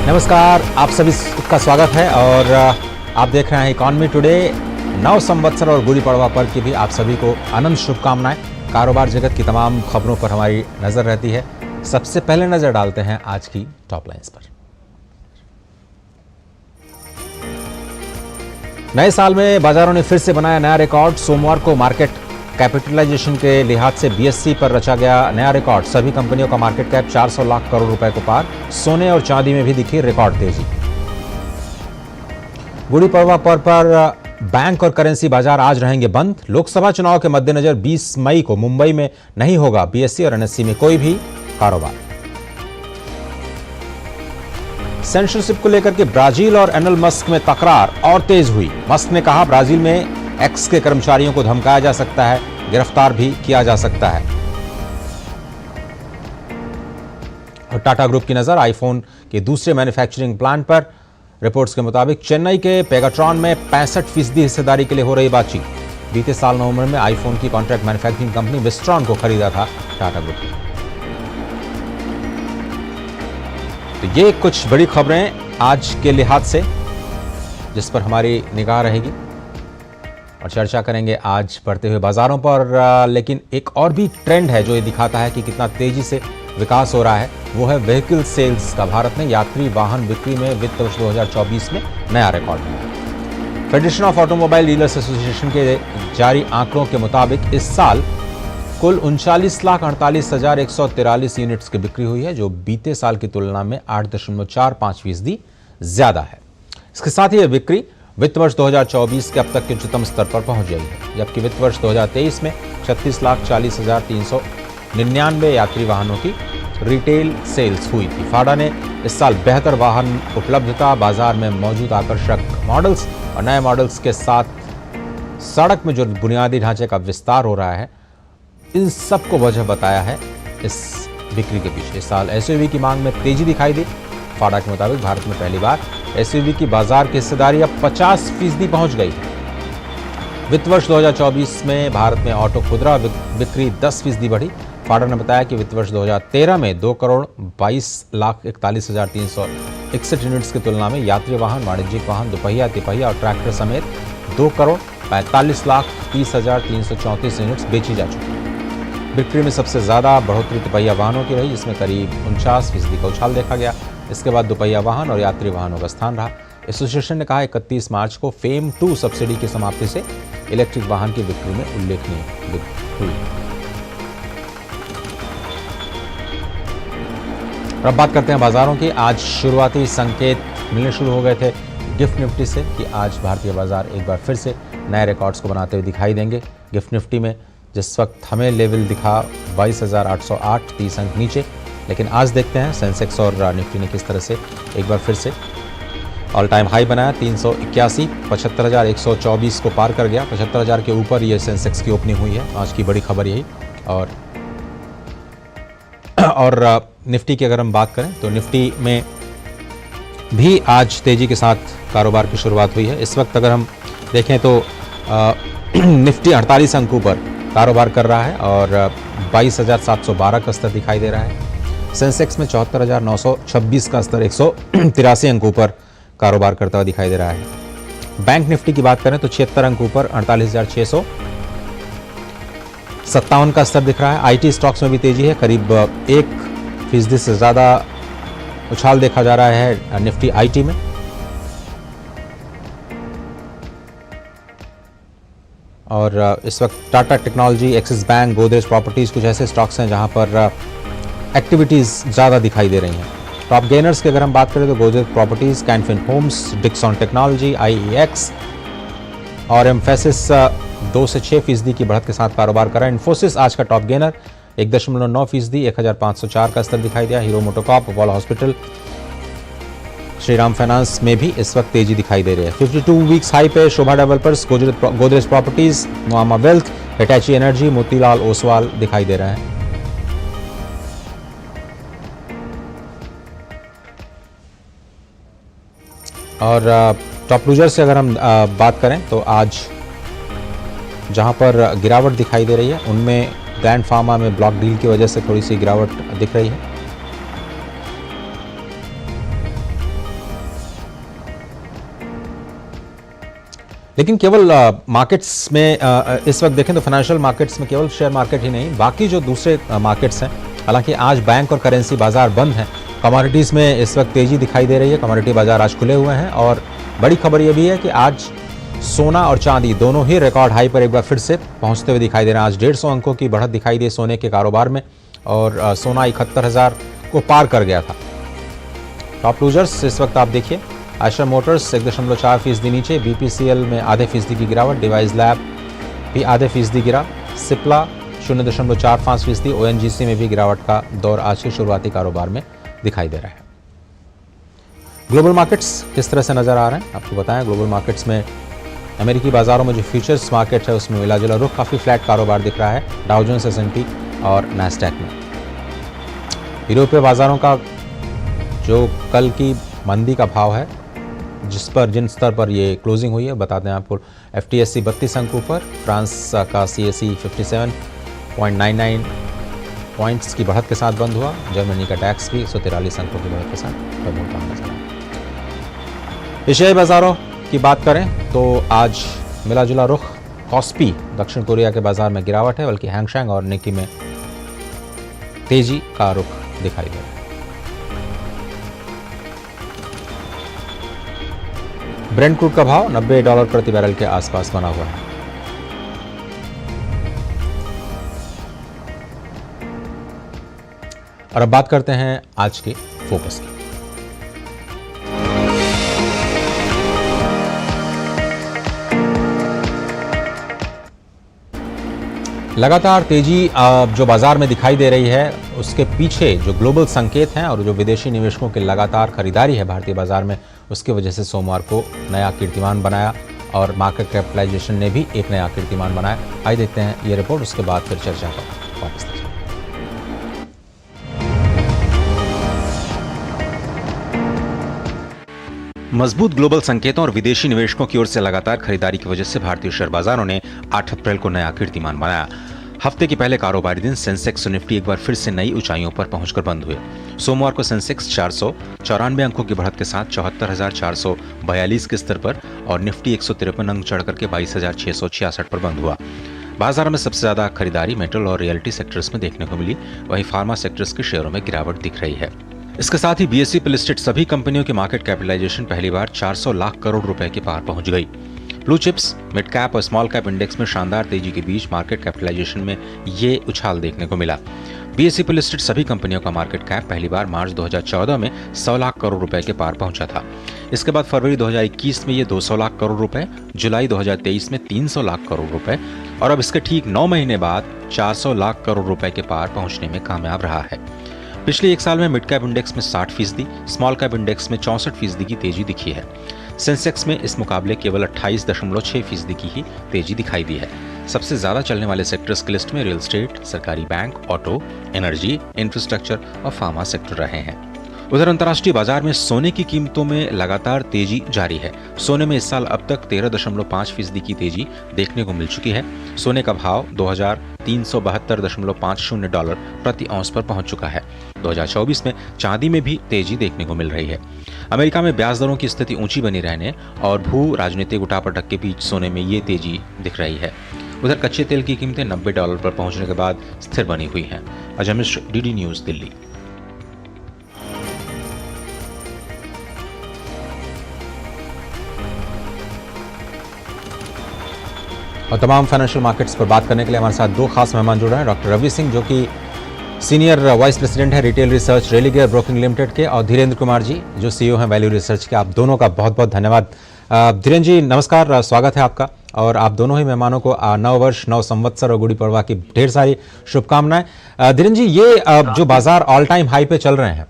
नमस्कार, आप सभी का स्वागत है और आप देख रहे हैं इकॉनमी टुडे। नव संवत्सर और गुड़ी पड़वा पर्व की भी आप सभी को अनंत शुभकामनाएं। कारोबार जगत की तमाम खबरों पर हमारी नजर रहती है। सबसे पहले नजर डालते हैं आज की टॉप लाइंस पर। नए साल में बाजारों ने फिर से बनाया नया रिकॉर्ड। सोमवार को मार्केट कैपिटलाइजेशन के लिहाज से बीएसई पर रचा गया नया रिकॉर्ड। सभी कंपनियों का मार्केट कैप 400 लाख करोड़ रुपए को पार। सोने और चांदी में भी दिखी रिकॉर्ड तेजी। गुड़ी पड़वा पर्व पर बैंक और करेंसी बाजार आज रहेंगे बंद। लोकसभा चुनाव के मद्देनजर 20 मई को मुंबई में नहीं होगा बीएसई और एनएसई में कोई भी कारोबार। सेंसरशिप को लेकर के ब्राजील और एलन मस्क में तकरार और तेज हुई। मस्क ने कहा ब्राजील में एक्स के कर्मचारियों को धमकाया जा सकता है, गिरफ्तार भी किया जा सकता है। और टाटा ग्रुप की नजर आईफोन के दूसरे मैन्युफैक्चरिंग प्लांट पर। रिपोर्ट्स के मुताबिक चेन्नई के पेगाट्रॉन में 65% हिस्सेदारी के लिए हो रही बातचीत। बीते साल नवंबर में आईफोन की कॉन्ट्रैक्ट मैन्युफैक्चरिंग कंपनी विस्ट्रॉन को खरीदा था टाटा ग्रुप ने। तो ये कुछ बड़ी खबरें आज के लिहाज से जिस पर हमारी निगाह रहेगी और चर्चा करेंगे आज बढ़ते हुए बाजारों पर। लेकिन एक और भी ट्रेंड है जो ये दिखाता है कि कितना तेजी से विकास हो रहा है, वो है व्हीकल सेल्स का। भारत ने यात्री वाहन बिक्री में वित्त वर्ष 2024 में नया रिकॉर्ड बनाया। Federation of automobile dealers association के जारी आंकड़ों के मुताबिक इस साल कुल 39,48,143 यूनिट्स की बिक्री हुई है, जो बीते साल की तुलना में 8.45% ज्यादा है। इसके साथ ही यह बिक्री वित्त वर्ष 2024 के अब तक के उच्चतम स्तर पर पहुंच गई है, जबकि वित्त वर्ष 2023 में 36,40,399 यात्री वाहनों की रिटेल सेल्स हुई थी। फाडा ने इस साल बेहतर वाहन उपलब्धता, बाजार में मौजूद आकर्षक मॉडल्स और नए मॉडल्स के साथ सड़क में जो बुनियादी ढांचे का विस्तार हो रहा है, इन सबको वजह बताया है इस बिक्री के पीछे। इस साल एसयूवी की मांग में तेजी दिखाई दी। फाडा के मुताबिक भारत में पहली बार एसयूवी की बाजार की हिस्सेदारी अब 50% पहुंच गई है। वित्त वर्ष 2024 में भारत में ऑटो खुदरा बिक्री 10% बढ़ी। फाडा ने बताया कि वित्त वर्ष 2013 में 2,42,41,361 यूनिट्स की तुलना में यात्री वाहन, वाणिज्यिक वाहन, दोपहिया, तिपहिया और ट्रैक्टर समेत 2,45,30,334 यूनिट्स बेची जा चुकी है। बिक्री में सबसे ज्यादा बढ़ोतरी तिपहिया वाहनों की रही, जिसमें करीब 49% का उछाल देखा गया। इसके बाद दोपहिया वाहन और यात्री वाहनों का स्थान रहा। एसोसिएशन ने कहा 31 मार्च को फेम 2 सब्सिडी की समाप्ति से इलेक्ट्रिक वाहन की बिक्री में उल्लेखनीय वृद्धि हुई। अब बात करते हैं बाजारों की। आज शुरुआती संकेत मिलने शुरू हो गए थे गिफ्ट निफ्टी से कि आज भारतीय बाजार एक बार फिर से नए रिकॉर्ड्स को बनाते हुए दिखाई देंगे। गिफ्ट निफ्टी में जिस वक्त हमें लेवल दिखा 22,808, 30 अंक नीचे, लेकिन आज देखते हैं सेंसेक्स और निफ्टी ने किस तरह से एक बार फिर से ऑल टाइम हाई बनाया। 381, 75,124 को पार कर गया। 75,000 के ऊपर ये सेंसेक्स की ओपनिंग हुई है। आज की बड़ी खबर यही। और निफ्टी की अगर हम बात करें तो निफ्टी में भी आज तेजी के साथ कारोबार की शुरुआत हुई है। इस वक्त अगर हम देखें तो निफ्टी 48 अंकों पर कारोबार कर रहा है और 22,712 का स्तर दिखाई दे रहा है। सेंसेक्स में 74,926 का स्तर 183 अंकों पर कारोबार करता हुआ दिखाई दे रहा है। बैंक निफ्टी की बात करें तो 76 अंकों पर 48,657 का स्तर दिख रहा है। आईटी स्टॉक्स में भी तेजी है, करीब 1% से ज्यादा उछाल देखा जा रहा है निफ्टी आईटी में। और इस वक्त Tata technology, axis bank, Godrej properties कुछ ऐसे स्टॉक्स हैं जहां पर एक्टिविटीज ज्यादा दिखाई दे रही हैं। टॉप गेनर्स की अगर हम बात करें तो Godrej Properties, Canfin Homes, Dixon Technologies, IEX और एम्फेसिस 2 से 6% की बढ़त के साथ कारोबार कर रहा है। इन्फोसिस आज का टॉप गेनर 1.9%, 1,504 का स्तर दिखाई दिया। Hero MotoCorp, Apollo hospital, Shriram finance में भी इस वक्त तेजी दिखाई दे रही है। 52 वीक्स हाई पे Sobha developers, Godrej properties, Nuvama wealth, Hitachi energy, Motilal Oswal दिखाई दे रहे हैं। और टॉप लूजर से अगर हम बात करें तो आज जहां पर गिरावट दिखाई दे रही है उनमें ग्रैंड फार्मा में ब्लॉक डील की वजह से थोड़ी सी गिरावट दिख रही है। लेकिन केवल मार्केट्स में इस वक्त देखें तो फाइनेंशियल मार्केट्स में केवल शेयर मार्केट ही नहीं, बाकी जो दूसरे मार्केट्स हैं, हालांकि आज बैंक और करेंसी बाजार बंद हैं। कमोडिटीज़ में इस वक्त तेज़ी दिखाई दे रही है, कमोडिटी बाजार आज खुले हुए हैं। और बड़ी खबर यह भी है कि आज सोना और चांदी दोनों ही रिकॉर्ड हाई पर एक बार फिर से पहुंचते हुए दिखाई दे रहे हैं। आज 150 अंकों की बढ़त दिखाई दी सोने के कारोबार में और सोना 71,000 को पार कर गया था। टॉप लूजर्स इस वक्त आप देखिए, आयशर मोटर्स 1.4% नीचे, BPCL में आधे फीसदी की गिरावट, डिवाइस लैब भी आधे फीसदी गिरा, सिप्ला 0.45%, ONGC में भी गिरावट का दौर आज के शुरुआती कारोबार में दिखाई दे रहा है। ग्लोबल मार्केट्स किस तरह से नजर आ रहे हैं आपको बताएं। ग्लोबल मार्केट्स में अमेरिकी बाजारों में जो फ्यूचर्स मार्केट है उसमें मिला जुला रुख, काफ़ी फ्लैट कारोबार दिख रहा है डाउ जोन्स, S&P और नैस्डैक में। यूरोपीय बाजारों का जो कल की मंदी का भाव है, जिन स्तर पर ये क्लोजिंग हुई है बता दें आपको, FTSE 32 अंक ऊपर, फ्रांस का CAC 57.99 पॉइंट्स की बढ़त के साथ बंद हुआ, जर्मनी का टैक्स भी 143 अंकों की बढ़त के साथ बंद होता नजर आया। एशियाई बाजारों की बात करें तो आज मिला जुला रुख, कॉस्पी दक्षिण कोरिया के बाजार में गिरावट है, बल्कि हैंगशैंग और निकी में तेजी का रुख दिखाई दे रहा है। ब्रेंट क्रूड का भाव $90 प्रति बैरल के आसपास बना हुआ है। और अब बात करते हैं आज के फोकस की। लगातार तेजी जो बाजार में दिखाई दे रही है, उसके पीछे जो ग्लोबल संकेत हैं और जो विदेशी निवेशकों की लगातार खरीदारी है भारतीय बाजार में, उसकी वजह से सोमवार को नया कीर्तिमान बनाया और मार्केट कैपिटलाइजेशन ने भी एक नया कीर्तिमान बनाया। आइए देखते हैं ये रिपोर्ट, उसके बाद फिर चर्चा पर वापस। मजबूत ग्लोबल संकेतों और विदेशी निवेशकों की ओर से लगातार खरीदारी की वजह से भारतीय शेयर बाजारों ने 8 अप्रैल को नया कीर्तिमान बनाया। हफ्ते के पहले कारोबारी दिन सेंसेक्स और निफ्टी एक बार फिर से नई ऊंचाइयों पर पहुंचकर बंद हुए। सोमवार को सेंसेक्स 494 अंकों की बढ़त के साथ 74,442 के स्तर पर और निफ्टी 153 अंक चढ़कर के 22,666 पर बंद हुआ। बाजार में सबसे ज्यादा खरीदारी मेटल और रियल्टी सेक्टर्स में देखने को मिली, वहीं फार्मा सेक्टर्स के शेयरों में गिरावट दिख रही है। इसके साथ ही BSE पर लिस्टेड सभी कंपनियों की मार्केट कैपिटलाइजेशन पहली बार 400 लाख करोड़ रुपए के पार पहुंच गई। ब्लू चिप्स, मिड कैप और स्मॉल कैप इंडेक्स में शानदार तेजी के बीच मार्केट कैपिटलाइजेशन में ये उछाल देखने को मिला। BSE पर लिस्टेड सभी कंपनियों का मार्केट कैप पहली बार मार्च 2014 में 100 लाख करोड़ रुपए के पार पहुंचा था। इसके बाद फरवरी 2021 में ये 200 लाख करोड़ रुपए, जुलाई 2023 में 300 लाख करोड़ रुपए और अब इसके ठीक 9 महीने बाद 400 लाख करोड़ रुपए के पार पहुंचने में कामयाब रहा है। पिछले एक साल में मिड कैप इंडेक्स में 60%, स्मॉल कैप इंडेक्स में 64% की तेजी दिखी है। सेंसेक्स में इस मुकाबले केवल 28.6% की ही तेजी दिखाई दी है। सबसे ज्यादा चलने वाले सेक्टर्स की लिस्ट में रियल एस्टेट, सरकारी बैंक, ऑटो, एनर्जी, इंफ्रास्ट्रक्चर और फार्मा सेक्टर रहे हैं। उधर अंतर्राष्ट्रीय बाजार में सोने की कीमतों में लगातार तेजी जारी है। सोने में इस साल अब तक 13.5% की तेजी देखने को मिल चुकी है। सोने का भाव $2,372.50 प्रति औंस पर पहुंच चुका है। 2024 में चांदी में भी तेजी देखने को मिल रही है। अमेरिका में ब्याज दरों की स्थिति ऊंची बनी रहने और भू राजनीतिक उठापटक के बीच सोने में ये तेजी दिख रही है। उधर कच्चे तेल की कीमतें $90 पर पहुंचने के बाद स्थिर बनी हुई हैं। Ajay Mishra, DD news, Delhi. और तमाम फाइनेंशियल मार्केट्स पर बात करने के लिए हमारे साथ दो खास मेहमान जुड़ रहे हैं। डॉक्टर रवि सिंह, जो कि सीनियर वाइस प्रेसिडेंट है retail research Religare broking limited के, और धीरेन्द्र कुमार जी, जो CEO हैं वैल्यू रिसर्च के। आप दोनों का बहुत बहुत धन्यवाद। धीरेन्द्र जी नमस्कार, स्वागत है आपका, और आप दोनों ही मेहमानों को नव वर्ष, नव संवत्सर और गुड़ी पड़वा की ढेर सारी शुभकामनाएं। धीरेन्द्र जी, ये जो बाजार ऑल टाइम हाई पे चल रहे हैं,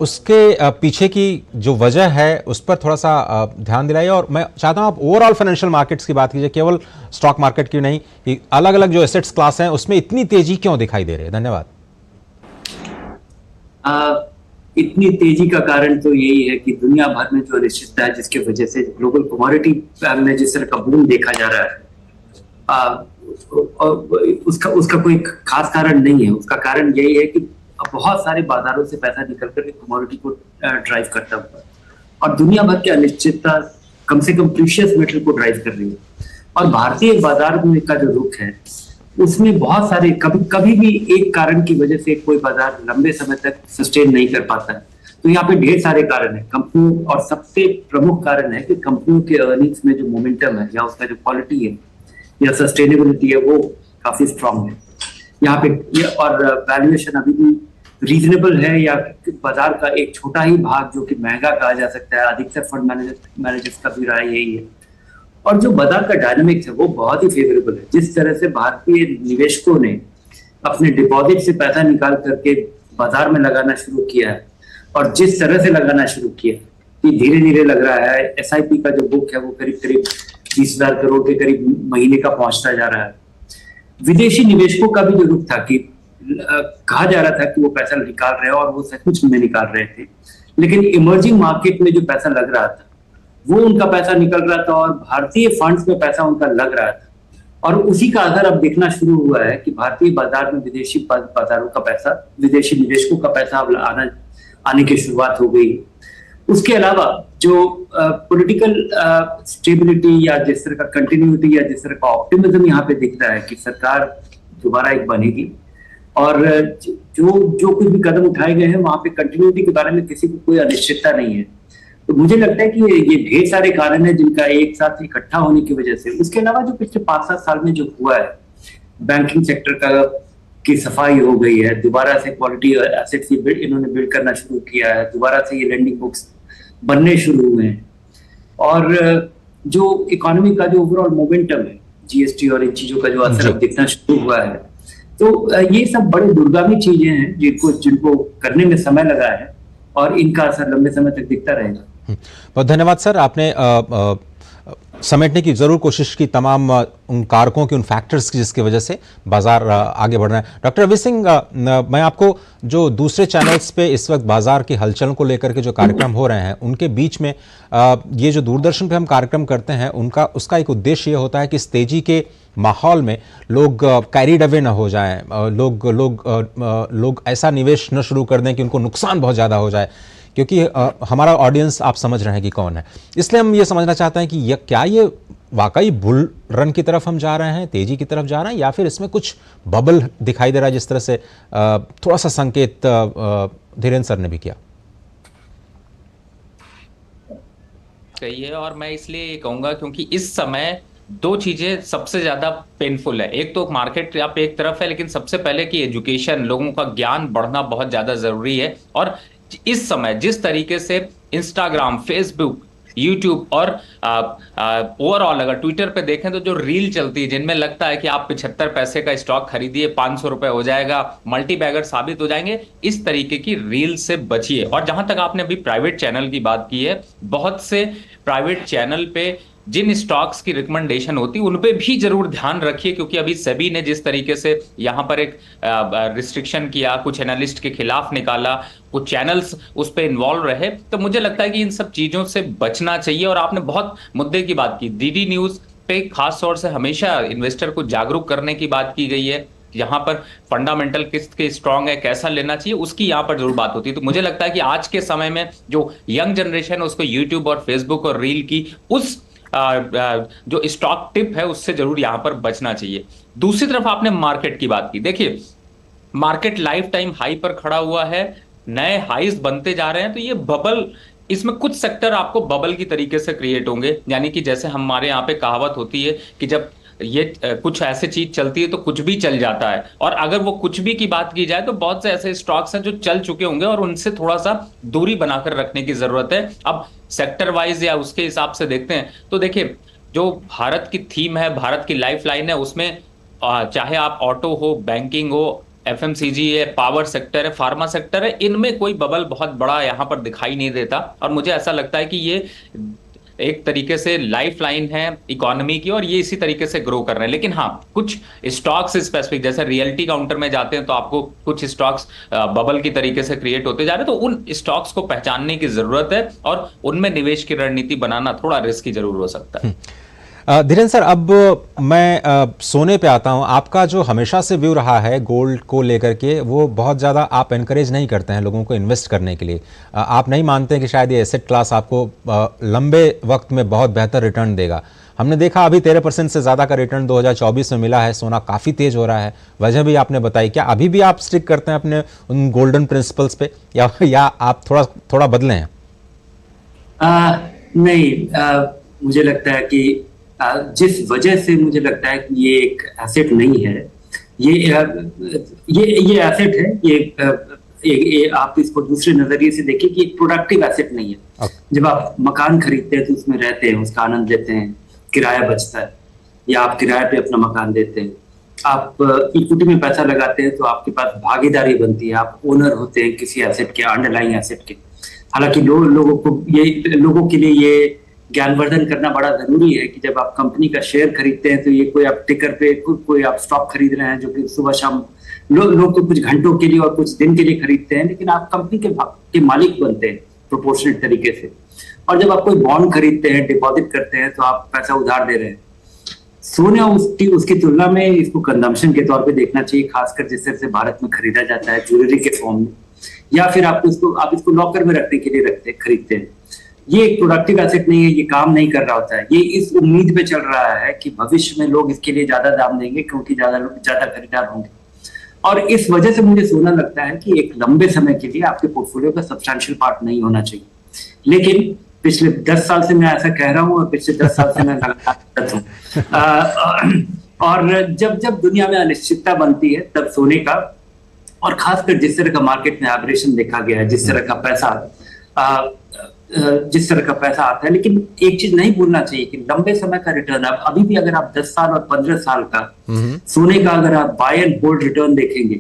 उसके पीछे की जो वजह है उस पर थोड़ा सा ध्यान दिलाइए। और मैं चाहता हूं आप ओवरऑल फाइनेंशियल मार्केट्स की बात कीजिए, केवल स्टॉक मार्केट की नहीं, कि अलग अलग जो एसेट्स क्लास हैं उसमें इतनी तेजी क्यों दिखाई दे रही है। धन्यवाद। इतनी तेजी का कारण तो यही है कि दुनिया भर में जो अनिश्चितता है, जिसकी वजह से ग्लोबल कमोडिटी में जिस तरह का बूम देखा जा रहा है, उसका कोई खास कारण नहीं है। उसका कारण यही है कि बहुत सारे बाजारों से पैसा निकल कर कमोडिटी को ड्राइव करता हुआ, और दुनिया भर की अनिश्चितता कम से कम प्रीशियस मेटल को ड्राइव कर रही है। और भारतीय बाजार में का जो रुख है उसमें बहुत सारे कभी भी एक कारण की वजह से कोई बाजार लंबे समय तक सस्टेन नहीं कर पाता है। तो यहाँ पे ढेर सारे कारण है कंपनियों, और सबसे प्रमुख कारण है कि कंपनियों के अर्निंग्स में जो मोमेंटम है या उसका जो क्वालिटी है या सस्टेनेबिलिटी है वो काफी स्ट्रांग है यहाँ पे। और वैल्यूएशन अभी भी रीजनेबल है, या बाजार का एक छोटा ही भाग जो कि महंगा कहा जा सकता है, अधिकतर फंड मैनेजर्स का भी राय यही है। और जो बाजार का डायनामिक्स है वो बहुत ही फेवरेबल है। जिस तरह से भारतीय निवेशकों ने अपने डिपॉजिट से पैसा निकाल करके बाजार में लगाना शुरू किया है, और जिस तरह से लगाना शुरू किया कि धीरे धीरे लग रहा है एसआईपी का जो बुक है वो करीब करीब 20,000 करोड़ के करीब महीने का पहुंचता जा रहा है। विदेशी निवेशकों का भी जो रुख था कि कहा जा रहा था कि वो पैसा निकाल रहे हैं, और वो सचमुच में निकाल रहे थे, लेकिन इमर्जिंग मार्केट में जो पैसा लग रहा था वो उनका पैसा निकल रहा था, और भारतीय फंड्स में पैसा उनका लग रहा था। और उसी का असर अब दिखना शुरू हुआ है कि भारतीय बाजार में विदेशी बाजारों का पैसा, विदेशी निवेशकों का पैसा अब आने की शुरुआत हो गई। उसके अलावा जो पॉलिटिकल स्टेबिलिटी या जिस तरह का कंटिन्यूटी या जिस तरह का ऑप्टिमिज्म यहाँ पे दिख रहा है कि सरकार दोबारा एक बनेगी, और जो कुछ भी कदम उठाए गए हैं वहां पे कंटिन्यूटी के बारे में किसी को कोई अनिश्चितता नहीं है। तो मुझे लगता है कि ये ढेर सारे कारण हैं जिनका एक साथ इकट्ठा होने की वजह से, उसके अलावा जो पिछले 5-7 साल में जो हुआ है, बैंकिंग सेक्टर की सफाई हो गई है, दोबारा से क्वालिटी एसेट्स इन्होंने बिल्ड करना शुरू किया है, दोबारा से ये लेंडिंग बुक्स बनने शुरू हुए हैं, और जो इकोनॉमी का जो ओवरऑल मोमेंटम है, जीएसटी और इन चीजों का जो असर अब दिखना शुरू हुआ है, तो ये सब बड़े दूरगामी चीजें हैं जिनको करने में समय लगा है, और इनका असर लंबे समय तक दिखता रहेगा। बहुत धन्यवाद सर, आपने समेटने की जरूर कोशिश की तमाम उन कारकों की, उन फैक्टर्स की जिसकी वजह से बाजार आगे बढ़ रहा है। डॉक्टर रवि सिंह, मैं आपको जो दूसरे चैनल्स पे इस वक्त बाजार की हलचल को लेकर के जो कार्यक्रम हो रहे हैं उनके बीच में ये जो दूरदर्शन पे हम कार्यक्रम करते हैं उसका एक उद्देश्य ये होता है कि इस तेजी के माहौल में लोग कैरिड अवे न हो जाएं, लोग ऐसा निवेश न शुरू कर दें कि उनको नुकसान बहुत ज़्यादा हो जाए, क्योंकि हमारा ऑडियंस आप समझ रहे हैं कि कौन है। इसलिए हम ये समझना चाहते हैं कि क्या ये वाकई बुल रन की तरफ हम जा रहे हैं, तेजी की तरफ जा रहे हैं, या फिर इसमें कुछ बबल दिखाई दे रहा है, जिस तरह से थोड़ा सा संकेत धीरेन्द्र सर ने भी किया। सही है, और मैं इसलिए ये कहूंगा क्योंकि इस समय दो चीजें सबसे ज्यादा पेनफुल है। एक तो मार्केट आप एक तरफ है, लेकिन सबसे पहले कि एजुकेशन, लोगों का ज्ञान बढ़ना बहुत ज्यादा जरूरी है। और इस समय जिस तरीके से इंस्टाग्राम, फेसबुक, यूट्यूब और ओवरऑल अगर ट्विटर पे देखें तो जो रील चलती है जिनमें लगता है कि आप 75 पैसे का स्टॉक खरीदिए 500 रुपए हो जाएगा, मल्टी बैगर साबित हो जाएंगे, इस तरीके की रील से बचिए। और जहां तक आपने अभी प्राइवेट चैनल की बात की है, बहुत से प्राइवेट चैनल पे जिन स्टॉक्स की रिकमेंडेशन होती है उन पे भी जरूर ध्यान रखिए, क्योंकि अभी सेबी ने जिस तरीके से यहां पर एक रिस्ट्रिक्शन किया, कुछ एनालिस्ट के खिलाफ निकाला, कुछ चैनल्स उस पे इन्वॉल्व रहे, तो मुझे लगता है कि इन सब चीजों से बचना चाहिए। और आपने बहुत मुद्दे की बात की, डीडी न्यूज पे खास तौर से हमेशा इन्वेस्टर को जागरूक करने की बात की गई है। यहाँ पर फंडामेंटल किस के स्ट्रांग है, कैसा लेना चाहिए, उसकी यहाँ पर जरूर बात होती है। तो मुझे लगता है कि आज के समय में जो यंग जनरेशन है उसको यूट्यूब और फेसबुक और रील की उस जो स्टॉक टिप है उससे जरूर यहां पर बचना चाहिए। दूसरी तरफ आपने मार्केट की बात की, देखिए मार्केट लाइफ टाइम हाई पर खड़ा हुआ है, नए हाईज बनते जा रहे हैं, तो ये बबल, इसमें कुछ सेक्टर आपको बबल की तरीके से क्रिएट होंगे। यानी कि जैसे हमारे यहाँ पे कहावत होती है कि जब ये कुछ ऐसी चीज चलती है तो कुछ भी चल जाता है, और अगर वो कुछ भी की बात की जाए तो बहुत से ऐसे स्टॉक्स हैं जो चल चुके होंगे और उनसे थोड़ा सा दूरी बनाकर रखने की जरूरत है। अब सेक्टर वाइज या उसके हिसाब से देखते हैं तो देखिए जो भारत की थीम है, भारत की लाइफ लाइन है, उसमें चाहे आप ऑटो हो, बैंकिंग हो, एफएमसीजी है, पावर सेक्टर है, फार्मा सेक्टर है, इनमें कोई बबल बहुत बड़ा यहां पर दिखाई नहीं देता। और मुझे ऐसा लगता है कि ये एक तरीके से लाइफ लाइन है इकोनॉमी की, और ये इसी तरीके से ग्रो कर रहे हैं। लेकिन हाँ, कुछ स्टॉक्स स्पेसिफिक, जैसे रियल्टी काउंटर में जाते हैं तो आपको कुछ स्टॉक्स बबल की तरीके से क्रिएट होते जा रहे हैं, तो उन स्टॉक्स को पहचानने की जरूरत है और उनमें निवेश की रणनीति बनाना थोड़ा रिस्की जरूर हो सकता है। धीरेन्द्र सर, अब मैं सोने पे आता हूं। आपका जो हमेशा से व्यू रहा है गोल्ड को लेकर के, वो बहुत ज़्यादा आप एनकरेज नहीं करते हैं लोगों को इन्वेस्ट करने के लिए। आप नहीं मानते हैं कि शायद ये एसेट क्लास आपको लंबे वक्त में बहुत बेहतर रिटर्न देगा। हमने देखा अभी 13% से ज़्यादा का रिटर्न 2024 में मिला है। सोना काफ़ी तेज़ हो रहा है, वजह भी आपने बताई। क्या अभी भी आप स्टिक करते हैं अपने उन गोल्डन प्रिंसिपल्स पे, या आप थोड़ा बदले हैं? नहीं, मुझे लगता है कि जिस वजह से मुझे लगता है कि ये एक एसेट नहीं है, ये एसेट है, ये आप इसको दूसरे नजरिए से देखिए कि एक प्रोडक्टिव एसेट नहीं है। जब आप मकान खरीदते हैं तो उसमें रहते हैं, उसका आनंद लेते हैं, किराया बचता है, या आप किराए पे अपना मकान देते हैं। आप इक्विटी में पैसा लगाते हैं तो आपके पास भागीदारी बनती है, आप ओनर होते हैं किसी एसेट के, अंडरलाइंग एसेट के। हालांकि लोगों के लिए ये ज्ञानवर्धन करना बड़ा जरूरी है कि जब आप कंपनी का शेयर खरीदते हैं तो ये कोई आप टिकर पे कोई आप स्टॉक खरीद रहे हैं जो कि सुबह शाम लोग तो कुछ घंटों के लिए और कुछ दिन के लिए खरीदते हैं, लेकिन आप कंपनी के मालिक बनते हैं प्रोपोर्शनेट तरीके से। और जब आप कोई बॉन्ड खरीदते हैं, डिपॉजिट करते हैं, तो आप पैसा उधार दे रहे हैं। सोना उसकी तुलना में इसको कंजम्पशन के तौर पे देखना चाहिए, खासकर जिस तरह से भारत में खरीदा जाता है ज्वेलरी के फॉर्म में, या फिर आप इसको लॉकर में रखने के लिए खरीदते हैं। ये एक प्रोडक्टिव एसेट नहीं है, ये काम नहीं कर रहा होता है। ये इस उम्मीद पे चल रहा है कि भविष्य में लोग इसके लिए ज्यादा दाम देंगे क्योंकि ज्यादा खरीदार होंगे। और इस वजह से मुझे सोना लगता है कि एक लंबे समय के लिए आपके पोर्टफोलियो का सब्सटैंशियल पार्ट नहीं होना चाहिए। लेकिन पिछले 10 साल से मैं ऐसा कह रहा हूँ और पिछले 10 साल से मैं लगातार हूँ। और जब दुनिया में अनिश्चितता बनती है तब सोने का, और खासकर जिस तरह का मार्केट में एवरेशन देखा गया है, जिस तरह का पैसा आता है, लेकिन एक चीज नहीं भूलना चाहिए कि लंबे समय का रिटर्न, अभी भी अगर आप 10 साल और 15 साल का सोने का अगर आप बाय एंड होल्ड रिटर्न देखेंगे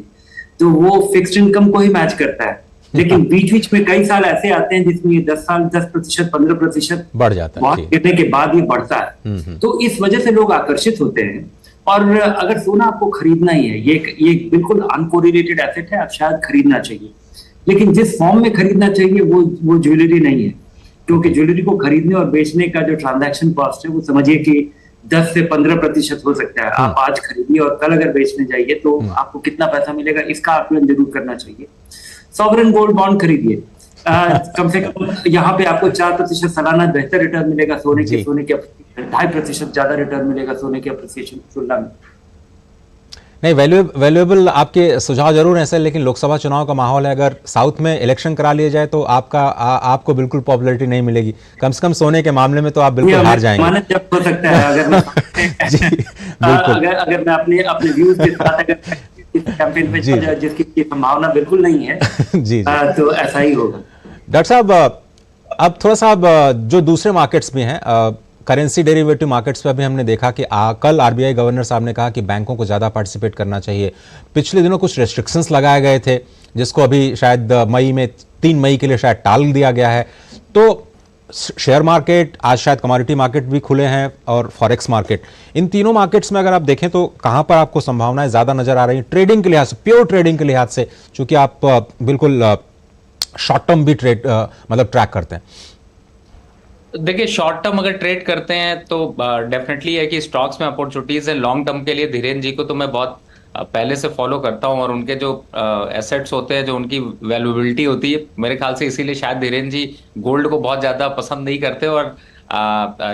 तो वो फिक्स्ड इनकम को ही मैच करता है। लेकिन बीच में कई साल ऐसे आते हैं जिसमें ये 10%, 15% बढ़ जाता है, गिरने के बाद ये बढ़ता है। तो इस वजह से लोग आकर्षित होते हैं। और अगर सोना आपको खरीदना ही है, ये बिल्कुल अनकोरिलेटेड एसेट है, आप शायद खरीदना चाहिए, लेकिन जिस फॉर्म में खरीदना चाहिए वो ज्वेलरी नहीं है। क्योंकि ज्वेलरी को खरीदने और बेचने का जो ट्रांजैक्शन कॉस्ट है वो समझिए कि 10 से 15% हो सकता है। आप आज खरीदिए और कल अगर बेचने जाइए तो आपको कितना पैसा मिलेगा इसका आकलन जरूर करना चाहिए। सॉवरेन गोल्ड बॉन्ड खरीदिए, कम से कम यहाँ पे आपको 4% सालाना बेहतर रिटर्न मिलेगा सोने के 2.5% ज्यादा रिटर्न मिलेगा सोने के अप्रिसिएशन की तुलना में। नहीं, वैल्यूएबल आपके सुझाव जरूर हैं सर, लेकिन लोकसभा चुनाव का माहौल है। अगर साउथ में इलेक्शन करा लिया जाए तो आपको बिल्कुल पॉपुलैरिटी नहीं मिलेगी। कम से कम सोने के मामले में तो आप बिल्कुल हार जाएंगे। जब हो सकता है अगर मैं अगर मैं अपने व्यूज के साथ अगर कैंपेन पे जिसकी संभावना बिल्कुल नहीं है जी, तो ऐसा ही होगा। डॉक्टर साहब, अब थोड़ा सा जो दूसरे मार्केट्स भी हैं, करेंसी डेरिवेटिव मार्केट्स पे भी हमने देखा कि कल आरबीआई गवर्नर साहब ने कहा कि बैंकों को ज़्यादा पार्टिसिपेट करना चाहिए। पिछले दिनों कुछ रेस्ट्रिक्शंस लगाए गए थे जिसको अभी शायद 3 मई के लिए शायद टाल दिया गया है। तो शेयर मार्केट, आज शायद कमोडिटी मार्केट भी खुले हैं और फॉरेक्स मार्केट, इन तीनों मार्केट्स में अगर आप देखें तो कहाँ पर आपको संभावनाएं ज़्यादा नजर आ रही हैं ट्रेडिंग के लिहाज से, प्योर ट्रेडिंग के लिहाज से, चूँकि आप बिल्कुल शॉर्ट टर्म भी ट्रैक करते हैं? देखिए, शॉर्ट टर्म अगर ट्रेड करते हैं तो डेफिनेटली है कि स्टॉक्स में अपॉर्चुनिटीज है। लॉन्ग टर्म के लिए धीरेन्द्र जी को तो मैं बहुत पहले से फॉलो करता हूं, और उनके जो एसेट्स होते हैं, जो उनकी वैल्यूबिलिटी होती है, मेरे ख्याल से इसीलिए शायद धीरेन्द्र जी गोल्ड को बहुत ज्यादा पसंद नहीं करते और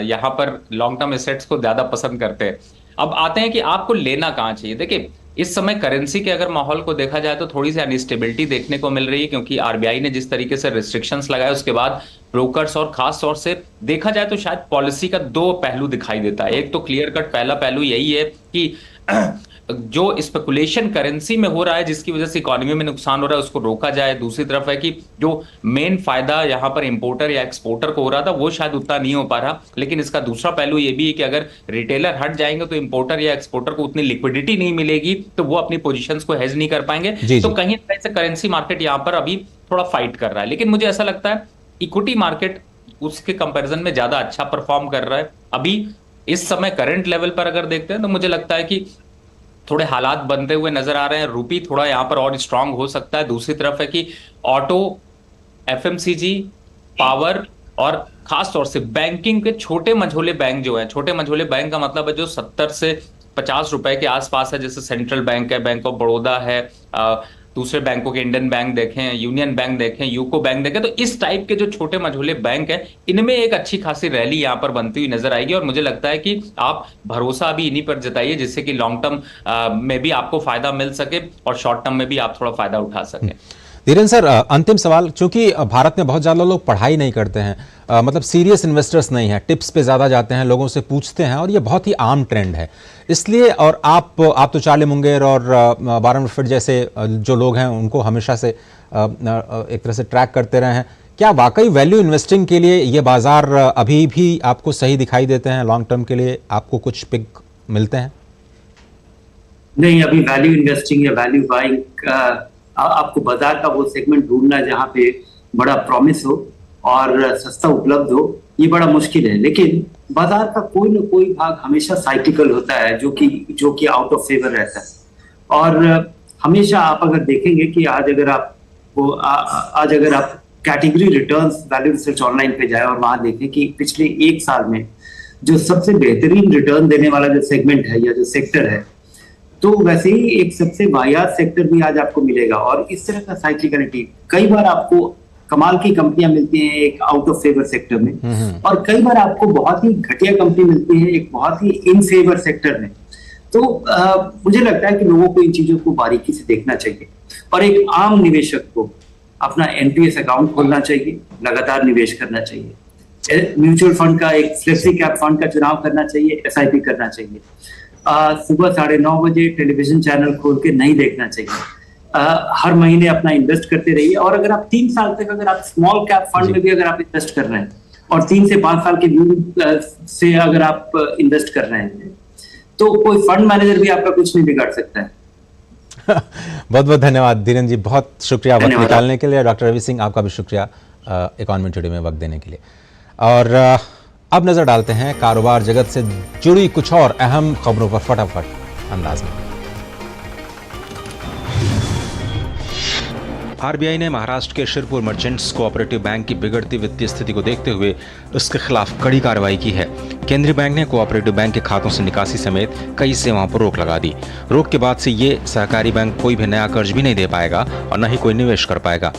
यहाँ पर लॉन्ग टर्म एसेट्स को ज्यादा पसंद करते हैं। अब आते हैं कि आपको लेना कहाँ चाहिए। देखिए, इस समय करेंसी के अगर माहौल को देखा जाए तो थोड़ी सी अनस्टेबिलिटी देखने को मिल रही है, क्योंकि आरबीआई ने जिस तरीके से रिस्ट्रिक्शंस लगाए उसके बाद ब्रोकर्स और खास तौर से देखा जाए तो शायद पॉलिसी का 2 पहलू दिखाई देता है। एक तो क्लियर कट पहला पहलू यही है कि जो स्पेकुलेशन करेंसी में हो रहा है जिसकी वजह से इकोनॉमी में नुकसान हो रहा है उसको रोका जाए। दूसरी तरफ है कि जो मेन फायदा यहां पर इंपोर्टर या एक्सपोर्टर को हो रहा था वो शायद उतना नहीं हो पा रहा। लेकिन इसका दूसरा पहलू ये भी है कि अगर रिटेलर हट जाएंगे तो इंपोर्टर या एक्सपोर्टर को उतनी लिक्विडिटी नहीं मिलेगी, तो वो अपनी पोजीशंस को हेज नहीं कर पाएंगे। तो कहीं ना कहीं से करेंसी मार्केट यहां पर अभी थोड़ा फाइट कर रहा है। लेकिन मुझे ऐसा लगता है इक्विटी मार्केट उसके कंपैरिजन में ज्यादा अच्छा परफॉर्म कर रहा है अभी इस समय। करंट लेवल पर अगर देखते हैं तो मुझे लगता है कि थोड़े हालात बनते हुए नजर आ रहे हैं। रूपी थोड़ा यहां पर और स्ट्रांग हो सकता है। दूसरी तरफ है कि ऑटो, एफएमसीजी, पावर और खास तौर से बैंकिंग के छोटे मझोले बैंक जो है, छोटे मझोले बैंक का मतलब है जो 70 से 50 रुपए के आसपास है, जैसे सेंट्रल बैंक है, बैंक ऑफ बड़ौदा है, दूसरे बैंकों के इंडियन बैंक देखें, यूनियन बैंक देखें, यूको बैंक देखें, तो इस टाइप के जो छोटे मझोले बैंक हैं, इनमें एक अच्छी खासी रैली यहाँ पर बनती हुई नजर आएगी। और मुझे लगता है कि आप भरोसा अभी इन्हीं पर जताइए, जिससे कि लॉन्ग टर्म में भी आपको फायदा मिल सके और शॉर्ट टर्म में भी आप थोड़ा फायदा उठा सकें। धीरेन्द्र सर, अंतिम सवाल, चूंकि भारत में बहुत ज़्यादा लोग पढ़ाई नहीं करते हैं, मतलब सीरियस इन्वेस्टर्स नहीं हैं, टिप्स पे ज़्यादा जाते हैं, लोगों से पूछते हैं, और ये बहुत ही आम ट्रेंड है, इसलिए, और आप तो चार्ली मुंगेर और वारन बफेट जैसे जो लोग हैं उनको हमेशा से एक तरह से ट्रैक करते रहे हैं, क्या वाकई वैल्यू इन्वेस्टिंग के लिए ये बाजार अभी भी आपको सही दिखाई देते हैं? लॉन्ग टर्म के लिए आपको कुछ पिक मिलते हैं? नहीं, अभी वैल्यू इन्वेस्टिंग या वैल्यू बाइंग, आपको बाजार का वो सेगमेंट ढूंढना जहां पे बड़ा प्रॉमिस हो और सस्ता उपलब्ध हो, ये बड़ा मुश्किल है। लेकिन बाजार का कोई ना कोई भाग हमेशा साइक्लिकल होता है, जो कि आउट ऑफ फेवर रहता है। और हमेशा आप अगर देखेंगे कि आज अगर आप category returns value research online पे जाए और वहां देखें कि पिछले एक साल में जो सबसे बेहतरीन रिटर्न देने वाला जो सेगमेंट है या जो सेक्टर है, तो वैसे ही एक सबसे वाहियात सेक्टर भी आज आपको मिलेगा। और इस तरह का साइक्लिकलिटी, कई बार आपको कमाल की कंपनियां मिलती हैं एक आउट ऑफ फेवर सेक्टर में, और कई बार आपको बहुत ही घटिया कंपनी मिलती है एक बहुत ही इन फेवर सेक्टर में। तो मुझे लगता है कि लोगों को इन चीजों को बारीकी से देखना चाहिए, और एक आम निवेशक को अपना एनपीएस अकाउंट खोलना चाहिए, लगातार निवेश करना चाहिए, म्यूचुअल फंड का, एक फ्लेक्सी कैप फंड का चुनाव करना चाहिए, एसआईपी करना चाहिए, सुबह 9:30 बजे टेलीविजन चैनल खोल के नहीं देखना चाहिए, हर महीने अपना इन्वेस्ट करते रहिए। और अगर आप 3 साल तक अगर आप स्मॉल कैप फंड में भी अगर आप इन्वेस्ट कर रहे हैं और 3 से 5 साल के व्यू से अगर आप इन्वेस्ट कर रहे हैं, तो कोई फंड मैनेजर भी आपका कुछ नहीं बिगाड़ सकता है। बहुत बहुत धन्यवाद धीरेन्द्र जी, बहुत शुक्रिया वक्त निकालने के लिए। डॉक्टर रवि सिंह, आपका भी शुक्रिया इकोनॉमी टुडे में वक्त देने के लिए। और अब नजर डालते हैं कारोबार जगत से जुड़ी कुछ और अहम खबरों पर फटाफट अंदाज में। आरबीआई ने महाराष्ट्र के शिरपुर मर्चेंट्स कोऑपरेटिव बैंक की बिगड़ती वित्तीय स्थिति को देखते हुए उसके खिलाफ कड़ी कार्रवाई की है। केंद्रीय बैंक ने कोऑपरेटिव बैंक के खातों से निकासी समेत कई सेवाओं पर रोक लगा दी। रोक के बाद से ये सहकारी बैंक कोई भी नया कर्ज भी नहीं दे पाएगा और न ही कोई निवेश कर पाएगा।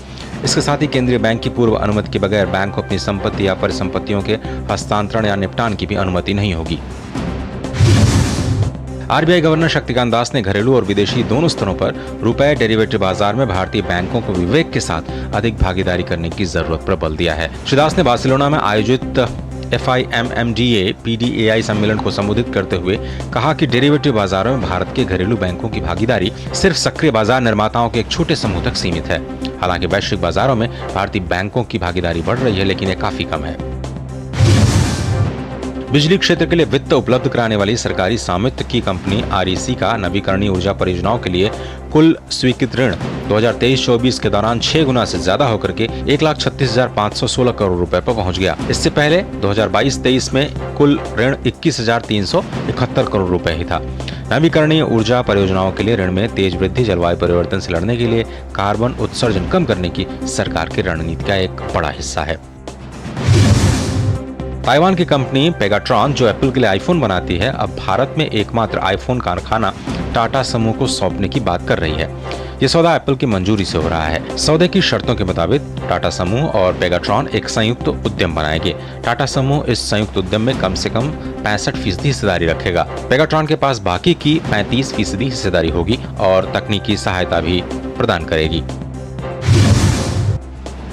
इसके साथ ही केंद्रीय बैंक की पूर्व अनुमति के बगैर बैंक को अपनी संपत्ति या परिसंपत्तियों के हस्तांतरण या निपटान की भी अनुमति नहीं होगी। आरबीआई गवर्नर शक्तिकांत दास ने घरेलू और विदेशी दोनों स्तरों पर रुपए डेरिवेटिव बाजार में भारतीय बैंकों को विवेक के साथ अधिक भागीदारी करने की जरूरत पर बल दिया है। श्री दास ने बार्सिलोना में आयोजित FIMMDA PDAI सम्मेलन को संबोधित करते हुए कहा कि डेरिवेटिव बाजारों में भारत के घरेलू बैंकों की भागीदारी सिर्फ सक्रिय बाजार निर्माताओं के एक छोटे समूह तक सीमित है। हालांकि वैश्विक बाजारों में भारतीय बैंकों की भागीदारी बढ़ रही है, लेकिन ये काफी कम है। बिजली क्षेत्र के लिए वित्त उपलब्ध कराने वाली सरकारी स्वामित्व की कंपनी REC का नवीकरणीय ऊर्जा परियोजनाओं के लिए कुल स्वीकृत ऋण 2023-24 के दौरान 6 गुना से ज्यादा होकर के 1,36,516 करोड़ रुपए पर पहुंच गया। इससे पहले 2022-23 में कुल ऋण 21,371 करोड़ रुपए ही था। नवीकरणीय ऊर्जा परियोजनाओं के लिए ऋण में तेज वृद्धि जलवायु परिवर्तन से लड़ने के लिए कार्बन उत्सर्जन कम करने की सरकार की रणनीति का एक बड़ा हिस्सा है। ताइवान की कंपनी पेगाट्रॉन, जो एप्पल के लिए आईफोन बनाती है, अब भारत में एकमात्र आईफोन कारखाना टाटा समूह को सौंपने की बात कर रही है। ये सौदा एप्पल की मंजूरी से हो रहा है। सौदे की शर्तों के मुताबिक टाटा समूह और पेगाट्रॉन एक संयुक्त उद्यम बनाएंगे। टाटा समूह इस संयुक्त उद्यम में कम से कम 65% हिस्सेदारी रखेगा। पेगाट्रॉन के पास बाकी की 35% हिस्सेदारी होगी और तकनीकी सहायता भी प्रदान करेगी।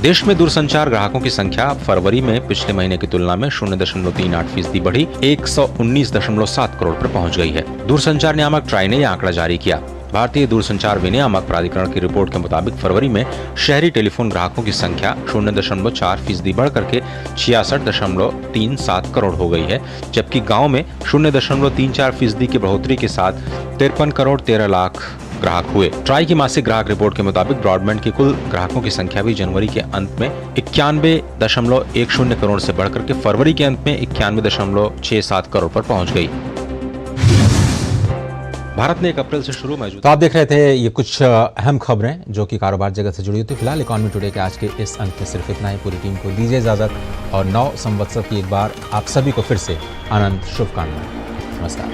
देश में दूरसंचार ग्राहकों की संख्या फरवरी में पिछले महीने की तुलना में 0.38% बढ़ी 119.7 करोड़ पर पहुंच गई है। दूरसंचार नियामक ट्राई ने यह आंकड़ा जारी किया। भारतीय दूरसंचार विनियामक प्राधिकरण की रिपोर्ट के मुताबिक फरवरी में शहरी टेलीफोन ग्राहकों की संख्या 0.4% बढ़ करके 66.37 करोड़ हो गई है, जबकि गाँव में 0.34% की बढ़ोतरी के साथ 53 करोड़ 13 लाख ग्राहक हुए। ट्राई की मासिक ग्राहक रिपोर्ट के मुताबिक ब्रॉडबैंड की कुल ग्राहकों की संख्या भी जनवरी के अंत में 91.10 करोड़ से बढ़कर के फरवरी के अंत में 91.67 करोड़ पर पहुंच गई। भारत ने 1 अप्रैल से शुरू में तो आप देख रहे थे ये कुछ अहम खबरें जो कि कारोबार जगत से जुड़ी होती है। फिलहाल इकॉनमी टुडे के आज के इस अंक में सिर्फ इतना ही। पूरी टीम को दीजिए इजाजत और 9 संवत्सर की एक बार आप सभी को फिर से अनंत शुभकामनाएं। नमस्कार।